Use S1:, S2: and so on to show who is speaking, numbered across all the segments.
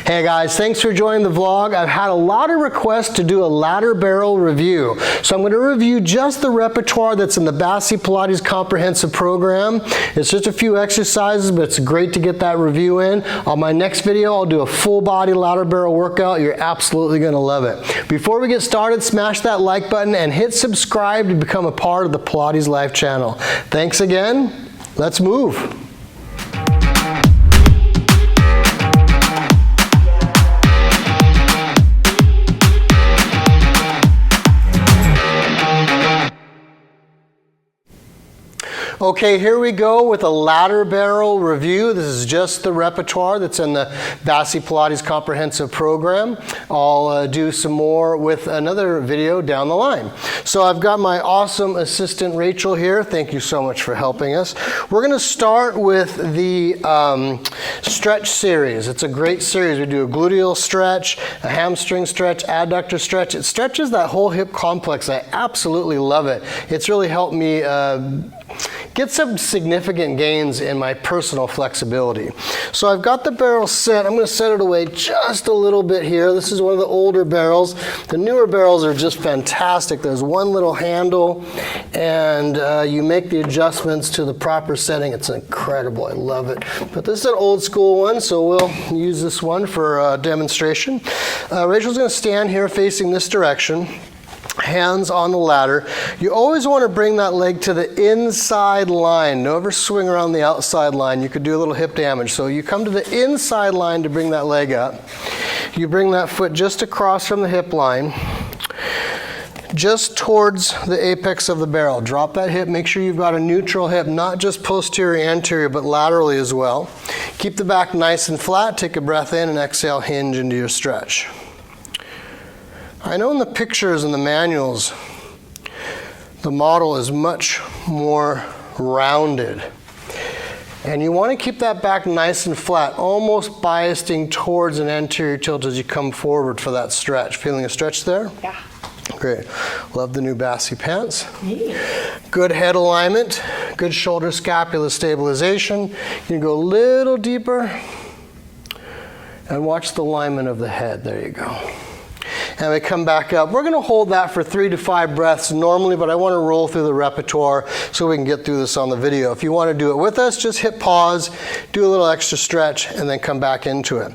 S1: Hey guys, thanks for joining the vlog. I've had a lot of requests to do a ladder barrel review. So I'm going to review just the repertoire that's in the BASI Pilates comprehensive program. It's just a few exercises, but it's great to get that review in. On my next video, I'll do a full body ladder barrel workout. You're absolutely going to love it. Before we get started, smash that like button and hit subscribe to become a part of the Pilates Life channel. Thanks again. Let's move. Okay, here we go with a ladder barrel review. This is just the repertoire that's in the BASI Pilates comprehensive program. I'll do some more with another video down the line. So I've got my awesome assistant Rachel here. Thank you so much for helping us. We're going to start with the stretch series. It's a great series. We do a gluteal stretch, a hamstring stretch, adductor stretch. It stretches that whole hip complex. I absolutely love it. It's really helped me get some significant gains in my personal flexibility. So I've got the barrel set. I'm going to set it away just a little bit here. This is one of the older barrels. The newer barrels are just fantastic. There's one little handle and you make the adjustments to the proper setting. It's incredible. I love it. But this is an old school one, so we'll use this one for demonstration. Rachel's going to stand here facing this direction. Hands on the ladder. You always want to bring that leg to the inside line. Never swing around the outside line. You could do a little hip damage. So you come to the inside line to bring that leg up. You bring that foot just across from the hip line, just towards the apex of the barrel. Drop that hip. Make sure you've got a neutral hip, not just posterior, anterior, but laterally as well. Keep the back nice and flat. Take a breath in and exhale, hinge into your stretch. I know in the pictures and the manuals, the model is much more rounded. And you want to keep that back nice and flat, almost biasing towards an anterior tilt as you come forward for that stretch. Feeling a stretch there?
S2: Yeah.
S1: Great. Love the new BASI pants.
S2: Yeah.
S1: Good head alignment, good shoulder scapula stabilization. You can go a little deeper and watch the alignment of the head. There you go. And we come back up. We're going to hold that for 3 to 5 breaths normally, but I want to roll through the repertoire so we can get through this on the video. If you want to do it with us, just hit pause, do a little extra stretch, and then come back into it.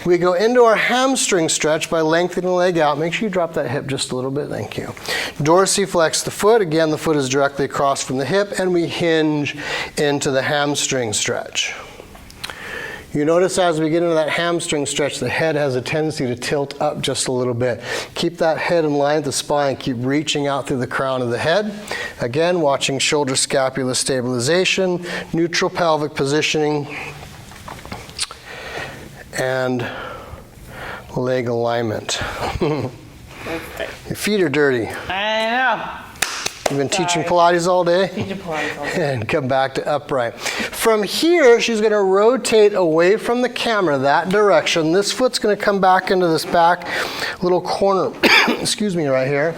S1: We go into our hamstring stretch by lengthening the leg out. Make sure you drop that hip just a little bit. Thank you. Dorsiflex the foot. Again, the foot is directly across from the hip, and we hinge into the hamstring stretch. You notice as we get into that hamstring stretch, the head has a tendency to tilt up just a little bit. Keep that head in line with the spine. Keep reaching out through the crown of the head. Again, watching shoulder scapula stabilization, neutral pelvic positioning, and leg alignment. Your feet are dirty.
S2: I know.
S1: You've been teaching Pilates all day?
S2: Teaching Pilates all day.
S1: And come back to upright. From here, she's going to rotate away from the camera that direction. This foot's going to come back into this back little corner, excuse me, right here.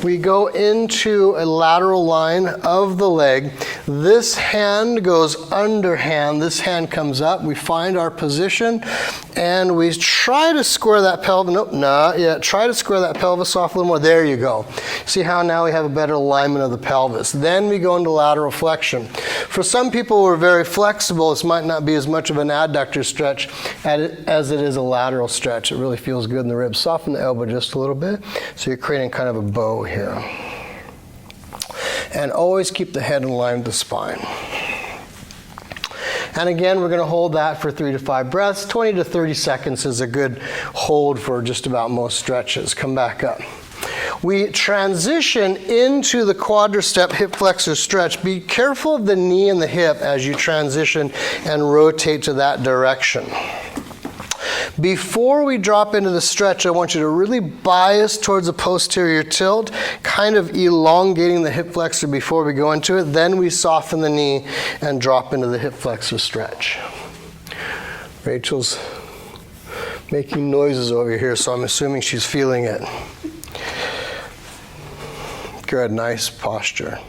S1: We go into a lateral line of the leg. This hand goes underhand. This hand comes up. We find our position and we try to square that pelvis. Nope, not yet. Try to square that pelvis off a little more. There you go. See how now we have a better alignment of the pelvis. Then we go into lateral flexion. For some people who are very flexible, this might not be as much of an adductor stretch as it is a lateral stretch. It really feels good in the ribs. Soften the elbow just a little bit. So you're creating kind of a bow here. And always keep the head in line with the spine. And again, we're going to hold that for 3 to 5 breaths. 20 to 30 seconds is a good hold for just about most stretches. Come back up. We transition into the quadricep hip flexor stretch. Be careful of the knee and the hip as you transition and rotate to that direction. Before we drop into the stretch, I want you to really bias towards the posterior tilt, kind of elongating the hip flexor before we go into it. Then we soften the knee and drop into the hip flexor stretch. Rachel's making noises over here, so I'm assuming she's feeling it. Good, nice posture.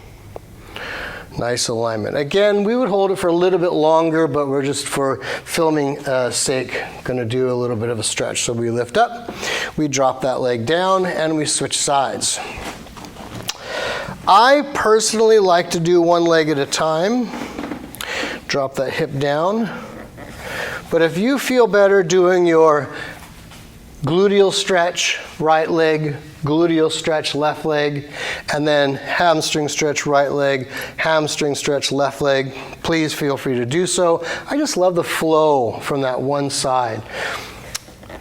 S1: Nice alignment. Again, we would hold it for a little bit longer, but we're just for filming sake going to do a little bit of a stretch. So we lift up, we drop that leg down, and we switch sides. I personally like to do one leg at a time. Drop that hip down. But if you feel better doing your gluteal stretch, right leg, gluteal stretch, left leg, and then hamstring stretch, right leg, hamstring stretch, left leg, please feel free to do so. I just love the flow from that one side.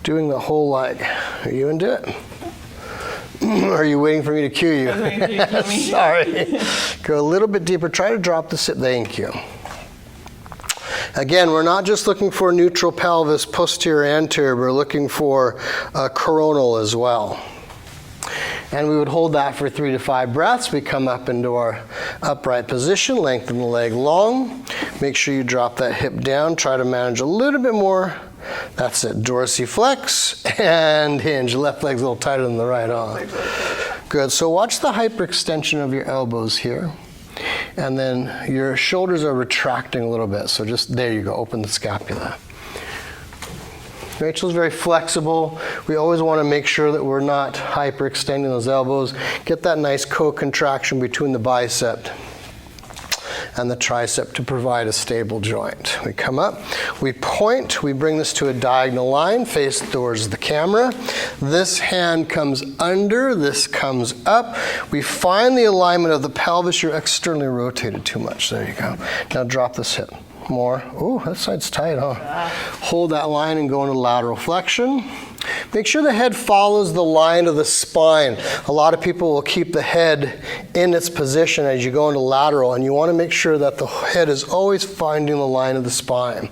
S1: Doing the whole leg. Are you into it? Are you waiting for me to cue you? Sorry. Go a little bit deeper. Try to drop the sit. Thank you. Again, we're not just looking for neutral pelvis, posterior, anterior. We're looking for coronal as well. And we would hold that for 3 to 5 breaths. We come up into our upright position, lengthen the leg long. Make sure you drop that hip down. Try to manage a little bit more. That's it. Dorsiflex and hinge. Left leg's a little tighter than the right arm. Good. So watch the hyperextension of your elbows here. And then your shoulders are retracting a little bit. So just, there you go. Open the scapula. Rachel's very flexible. We always want to make sure that we're not hyperextending those elbows. Get that nice co-contraction between the bicep and the tricep to provide a stable joint. We come up, we point, we bring this to a diagonal line, face towards the camera. This hand comes under, this comes up. We find the alignment of the pelvis. You're externally rotated too much. There you go. Now drop this hip. More. Oh, that side's tight, huh? Hold that line and go into lateral flexion. Make sure the head follows the line of the spine. A lot of people will keep the head in its position as you go into lateral, and you want to make sure that the head is always finding the line of the spine.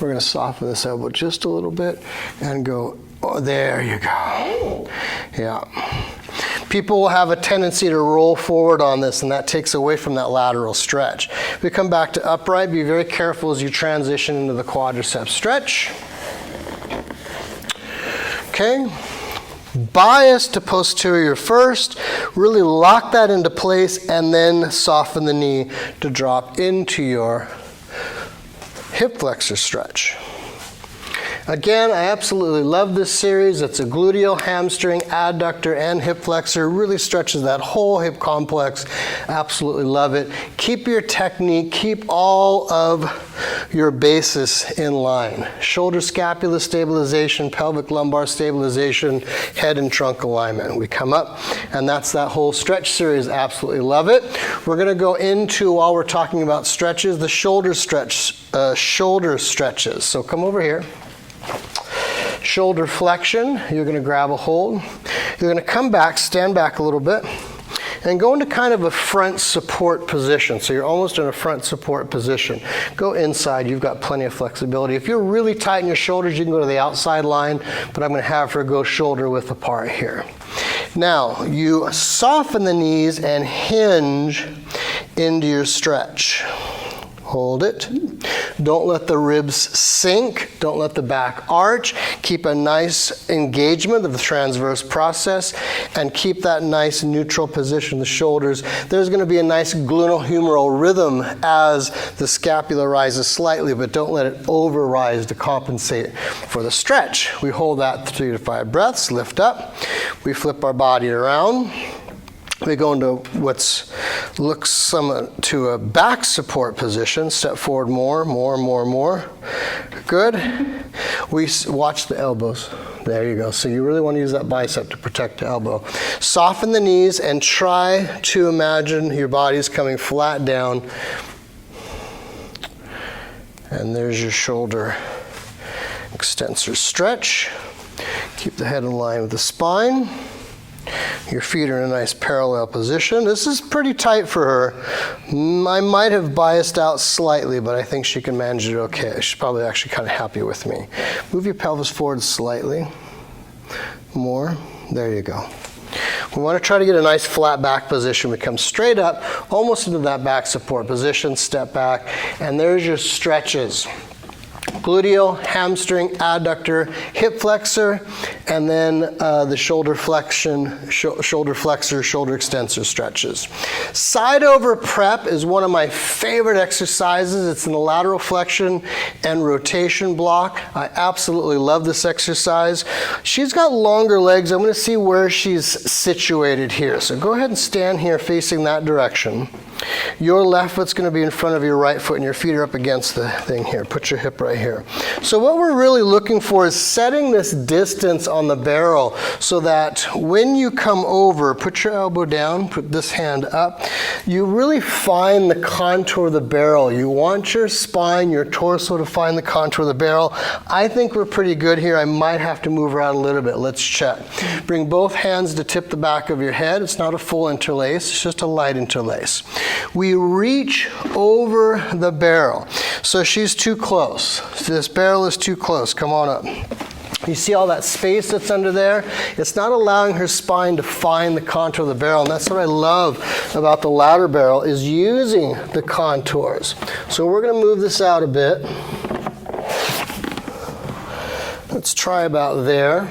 S1: We're going to soften this elbow just a little bit and go, oh, there you go. Yeah. People will have a tendency to roll forward on this, and that takes away from that lateral stretch. We come back to upright. Be very careful as you transition into the quadriceps stretch. Okay. Bias to posterior first. Really lock that into place, and then soften the knee to drop into your hip flexor stretch. Again, I absolutely love this series. It's a gluteal, hamstring, adductor, and hip flexor. Really stretches that whole hip complex. Absolutely love it. Keep your technique. Keep all of your bases in line. Shoulder scapula stabilization, pelvic lumbar stabilization, head and trunk alignment. We come up, and that's that whole stretch series. Absolutely love it. We're going to go into, while we're talking about stretches, the shoulder stretches. So come over here. Shoulder flexion, you're going to grab a hold. You're going to come back, stand back a little bit, and go into kind of a front support position. So you're almost in a front support position. Go inside, you've got plenty of flexibility. If you're really tight in your shoulders, you can go to the outside line, but I'm going to have her go shoulder width apart here. Now, you soften the knees and hinge into your stretch. Hold it. Don't let the ribs sink. Don't let the back arch. Keep a nice engagement of the transverse process, and keep that nice neutral position, the shoulders. There's going to be a nice glenohumeral rhythm as the scapula rises slightly, but don't let it over-rise to compensate for the stretch. We hold that 3 to 5 breaths, lift up. We flip our body around. We go into what looks somewhat to a back support position. Step forward more. Good. We watch the elbows. There you go. So you really want to use that bicep to protect the elbow. Soften the knees and try to imagine your body's coming flat down. And there's your shoulder extensor stretch. Keep the head in line with the spine. Your feet are in a nice parallel position. This is pretty tight for her. I might have biased out slightly, but I think she can manage it okay. She's probably actually kind of happy with me. Move your pelvis forward slightly. More. There you go. We want to try to get a nice flat back position. We come straight up, almost into that back support position, step back, and there's your stretches. gluteal, hamstring, adductor, hip flexor, and then the shoulder flexion, shoulder flexor, shoulder extensor stretches. Side over prep is one of my favorite exercises. It's in the lateral flexion and rotation block. I absolutely love this exercise. She's got longer legs. I'm going to see where she's situated here. So go ahead and stand here facing that direction. Your left foot's going to be in front of your right foot and your feet are up against the thing here. Put your hip right here. So what we're really looking for is setting this distance on the barrel so that when you come over, put your elbow down, put this hand up, you really find the contour of the barrel. You want your spine, your torso to find the contour of the barrel. I think we're pretty good here. I might have to move around a little bit. Let's check. Bring both hands to tip the back of your head. It's not a full interlace, it's just a light interlace. We reach over the barrel. So she's too close. This barrel is too close. Come on up. You see all that space that's under there? It's not allowing her spine to find the contour of the barrel, and that's what I love about the ladder barrel, is using the contours. So we're going to move this out a bit. Let's try about there.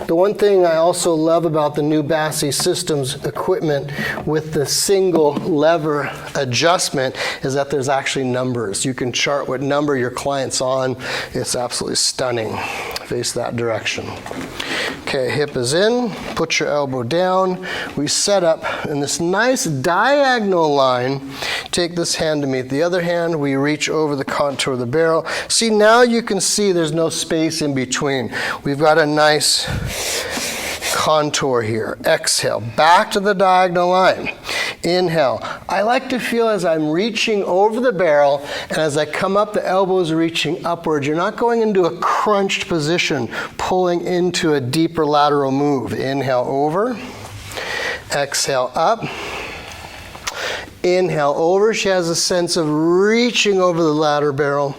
S1: The one thing I also love about the new BASI Systems equipment with the single lever adjustment is that there's actually numbers. You can chart what number your client's on. It's absolutely stunning. Face that direction. Okay, hip is in. Put your elbow down. We set up in this nice diagonal line. Take this hand to meet the other hand. We reach over the contour of the barrel. See, now you can see there's no space in between. We've got a nice contour here. Exhale, back to the diagonal line. Inhale. I like to feel as I'm reaching over the barrel, and as I come up, the elbows are reaching upwards. You're not going into a crunched position, pulling into a deeper lateral move. Inhale over. Exhale up. Inhale over. She has a sense of reaching over the ladder barrel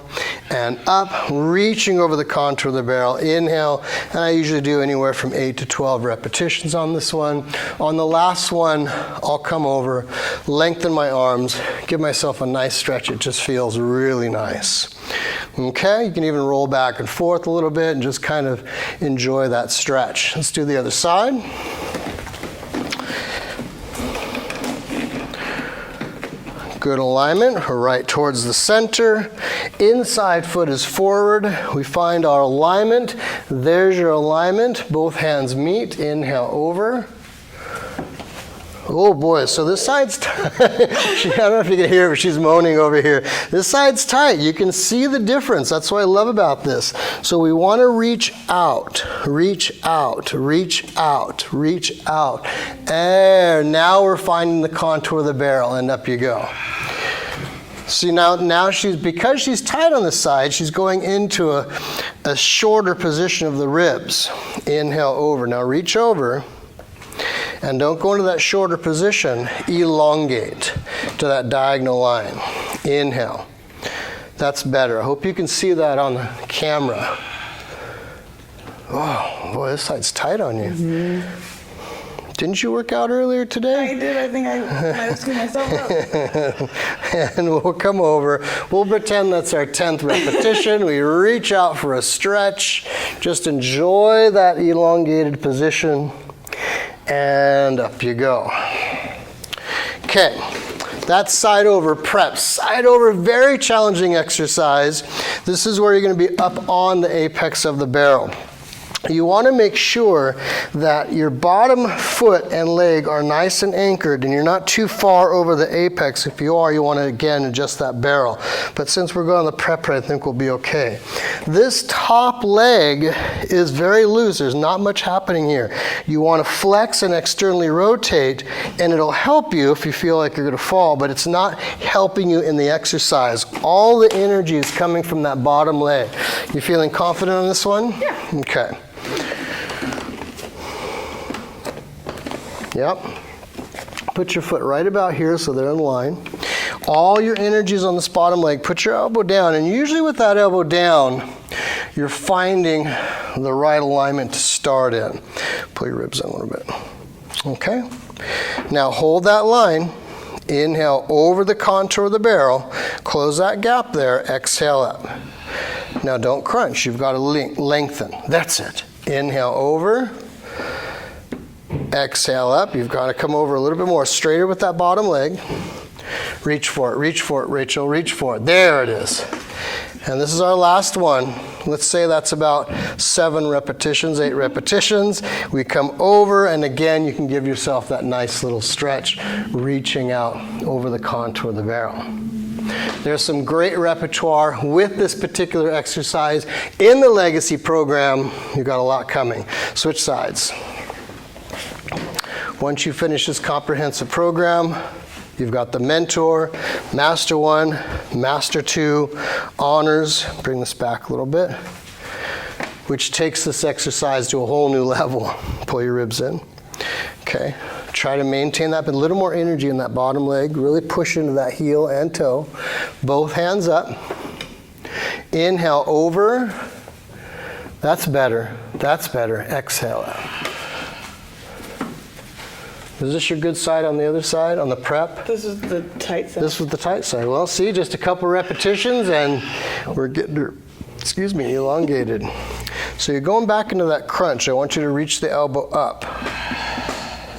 S1: and up, reaching over the contour of the barrel. Inhale, and I usually do anywhere from 8 to 12 repetitions on this one. On the last one, I'll come over, lengthen my arms, give myself a nice stretch. It just feels really nice. Okay, you can even roll back and forth a little bit and just kind of enjoy that stretch. Let's do the other side. Good alignment, right towards the center. Inside foot is forward. We find our alignment. There's your alignment. Both hands meet. Inhale over. Oh boy, so this side's tight. I don't know if you can hear her, but she's moaning over here. This side's tight. You can see the difference. That's what I love about this. So we want to reach out, reach out, reach out, reach out. And now we're finding the contour of the barrel, and up you go. See, now because she's tight on the side, she's going into a shorter position of the ribs. Inhale over. Now reach over. And don't go into that shorter position. Elongate to that diagonal line. Inhale. That's better. I hope you can see that on the camera. Oh, boy, this side's tight on you. Mm-hmm. Didn't you work out earlier today?
S2: I did. I think I might have screwed myself up.
S1: And we'll come over. We'll pretend that's our 10th repetition. We reach out for a stretch. Just enjoy that elongated position. And up you go. Okay, that's side over prep. Side over, very challenging exercise. This is where you're going to be up on the apex of the barrel. You want to make sure that your bottom foot and leg are nice and anchored and you're not too far over the apex. If you are, you want to again adjust that barrel. But since we're going on the prep, I think we'll be okay. This top leg is very loose. There's not much happening here. You want to flex and externally rotate, and it'll help you if you feel like you're going to fall, but it's not helping you in the exercise. All the energy is coming from that bottom leg. You feeling confident on this one?
S2: Yeah.
S1: Okay. Yep. Put your foot right about here so they're in line. All your energy is on this bottom leg. Put your elbow down, and usually with that elbow down, you're finding the right alignment to start in. Pull your ribs in a little bit. Okay. Now hold that line. Inhale over the contour of the barrel. Close that gap there. Exhale up. Now don't crunch, you've got to lengthen. That's it. Inhale over. Exhale up. You've got to come over a little bit more, straighter with that bottom leg. Reach for it, Rachel, reach for it. There it is. And this is our last one. Let's say that's about 7 repetitions, 8 repetitions. We come over, and again, you can give yourself that nice little stretch, reaching out over the contour of the barrel. There's some great repertoire with this particular exercise in the Legacy program. You've got a lot coming. Switch sides. Once you finish this comprehensive program, you've got the Mentor, Master 1, Master 2, Honors, bring this back a little bit, which takes this exercise to a whole new level. Pull your ribs in. Okay, try to maintain that, but a little more energy in that bottom leg. Really push into that heel and toe. Both hands up. Inhale over. That's better. That's better. Exhale out. Is this your good side on the other side, on the prep?
S2: This is the tight side.
S1: This was the tight side. Well, see, just a couple repetitions and we're getting, elongated. So you're going back into that crunch. I want you to reach the elbow up.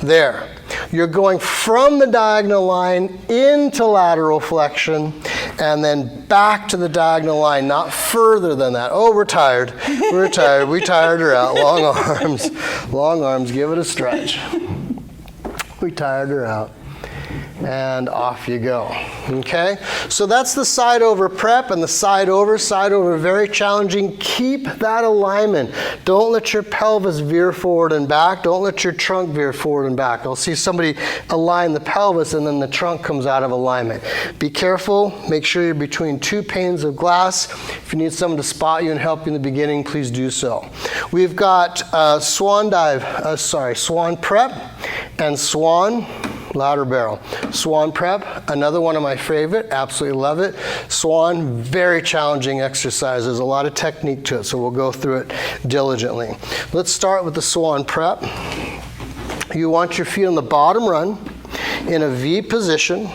S1: There. You're going from the diagonal line into lateral flexion and then back to the diagonal line, not further than that. Oh, we're tired. We're tired. We tired her out. Long arms. Long arms. Give it a stretch. We tired her out. And off you go. Okay? So that's the side over prep and the side over. Side over, very challenging. Keep that alignment. Don't let your pelvis veer forward and back. Don't let your trunk veer forward and back. I'll see somebody align the pelvis and then the trunk comes out of alignment. Be careful. Make sure you're between 2 panes of glass. If you need someone to spot you and help you in the beginning, please do so. We've got Swan prep and Swan ladder barrel. Swan prep, another one of my favorite, absolutely love it. Swan, very challenging exercise. There's a lot of technique to it, so we'll go through it diligently. Let's start with the Swan prep. You want your feet on the bottom run in a V position.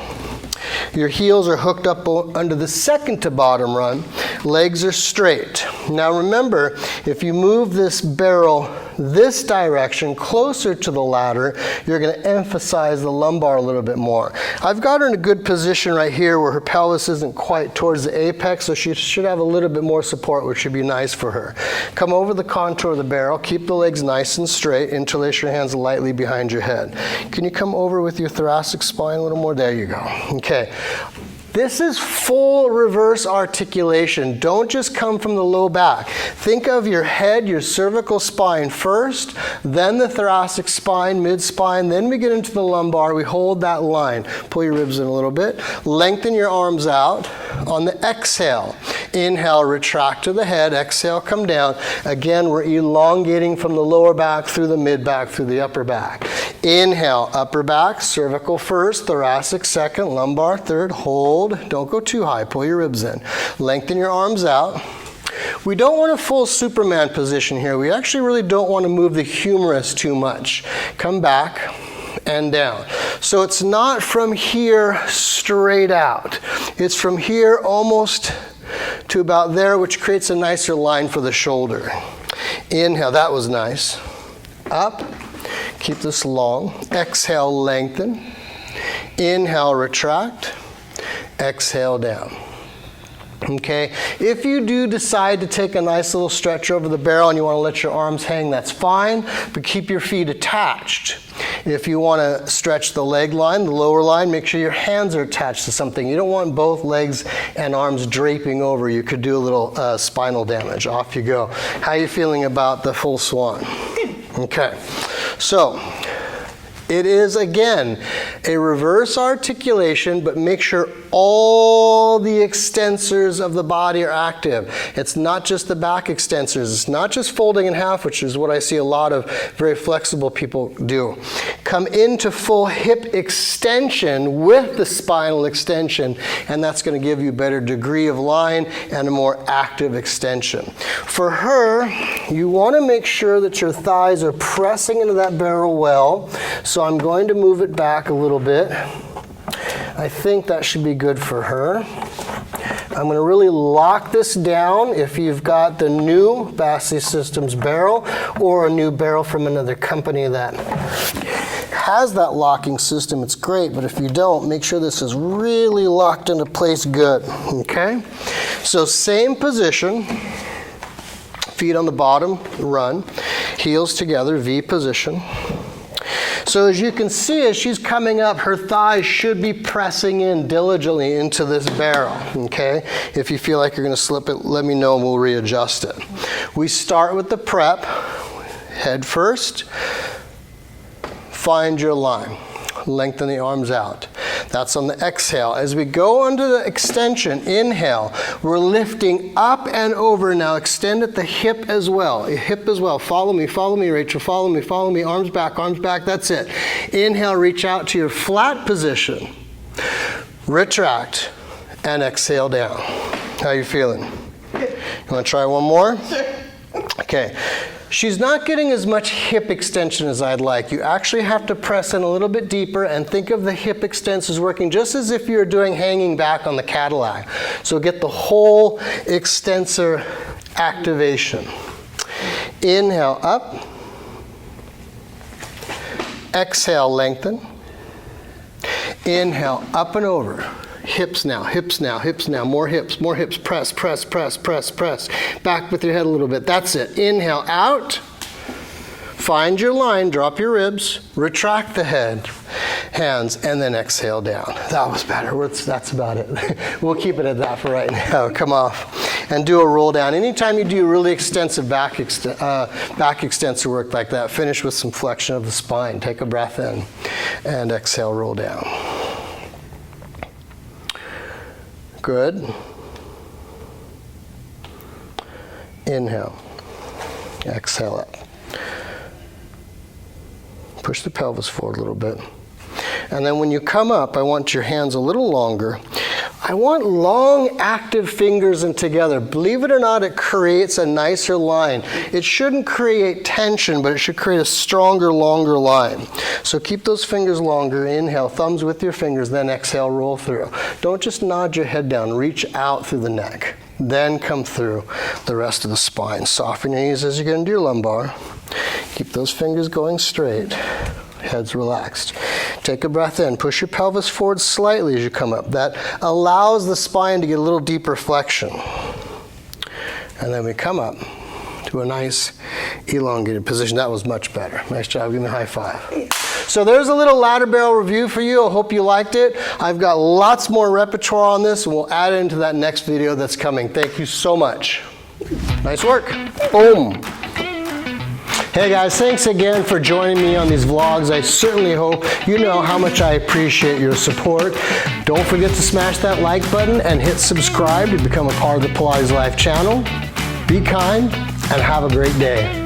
S1: Your heels are hooked up under the second to bottom run. Legs are straight. Now remember, if you move this barrel this direction closer to the ladder, you're going to emphasize the lumbar a little bit more. I've got her in a good position right here where her pelvis isn't quite towards the apex, so she should have a little bit more support, which should be nice for her. Come over the contour of the barrel, keep the legs nice and straight, interlace your hands lightly behind your head. Can you come over with your thoracic spine a little more? There you go. Okay. This is full reverse articulation. Don't just come from the low back. Think of your head, your cervical spine first, then the thoracic spine, mid-spine, then we get into the lumbar. We hold that line. Pull your ribs in a little bit. Lengthen your arms out. On the exhale, inhale, retract to the head. Exhale, come down. Again, we're elongating from the lower back through the mid-back, through the upper back. Inhale, upper back, cervical first, thoracic second, lumbar third. Hold. Don't go too high. Pull your ribs in. Lengthen your arms out. We don't want a full Superman position here. We actually really don't want to move the humerus too much. Come back and down. So it's not from here straight out. It's from here almost to about there, which creates a nicer line for the shoulder. Inhale. That was nice. Up. Keep this long. Exhale, lengthen. Inhale, retract. Exhale down. Okay, if you do decide to take a nice little stretch over the barrel and you want to let your arms hang, that's fine, but keep your feet attached. If you want to stretch the leg line, the lower line, make sure your hands are attached to something. You don't want both legs and arms draping over. You could do a little spinal damage. Off you go. How are you feeling about the full Swan?
S2: Good.
S1: Okay, so it is, again, a reverse articulation, but make sure all the extensors of the body are active. It's not just the back extensors. It's not just folding in half, which is what I see a lot of very flexible people do. Come into full hip extension with the spinal extension, and that's going to give you a better degree of line and a more active extension. For her, you want to make sure that your thighs are pressing into that barrel well. So I'm going to move it back a little bit. I think that should be good for her. I'm going to really lock this down if you've got the new BASI Systems barrel or a new barrel from another company that has that locking system. It's great, but if you don't, make sure this is really locked into place good, okay? So same position, feet on the bottom, run, heels together, V position. So as you can see, as she's coming up, her thighs should be pressing in diligently into this barrel, okay? If you feel like you're gonna slip it, let me know and we'll readjust it. We start with the prep, head first, find your line, lengthen the arms out. That's on the exhale. As we go under the extension, inhale, we're lifting up and over. Now extend at the hip as well. Hip as well. Follow me, Rachel. Follow me. Arms back. That's it. Inhale, reach out to your flat position. Retract and exhale down. How you feeling? You want to try one more?
S2: Sure.
S1: Okay. She's not getting as much hip extension as I'd like. You actually have to press in a little bit deeper and think of the hip extensors working just as if you're doing hanging back on the Cadillac. So get the whole extensor activation. Inhale up. Exhale, lengthen. Inhale, up and over. Hips now, more hips, press. Back with your head a little bit, that's it. Inhale out, find your line, drop your ribs, retract the head, hands, and then exhale down. That was better, that's about it. We'll keep it at that for right now, come off. And do a roll down. Anytime you do really extensive back extensor work like that, finish with some flexion of the spine. Take a breath in, and exhale, roll down. Good. Inhale. Exhale up. Push the pelvis forward a little bit. And then when you come up, I want your hands a little longer. I want long, active fingers and together. Believe it or not, it creates a nicer line. It shouldn't create tension, but it should create a stronger, longer line. So keep those fingers longer. Inhale, thumbs with your fingers, then exhale, roll through. Don't just nod your head down. Reach out through the neck. Then come through the rest of the spine. Soften your knees as you get into your lumbar. Keep those fingers going straight. Head's relaxed. Take a breath in. Push your pelvis forward slightly as you come up. That allows the spine to get a little deeper flexion. And then we come up to a nice elongated position. That was much better. Nice job. Give me a high five. So there's a little ladder barrel review for you. I hope you liked it. I've got lots more repertoire on this, and we'll add it into that next video that's coming. Thank you so much. Nice work. Boom. Hey guys, thanks again for joining me on these vlogs. I certainly hope you know how much I appreciate your support. Don't forget to smash that like button and hit subscribe to become a part of the Pilates Life channel. Be kind and have a great day.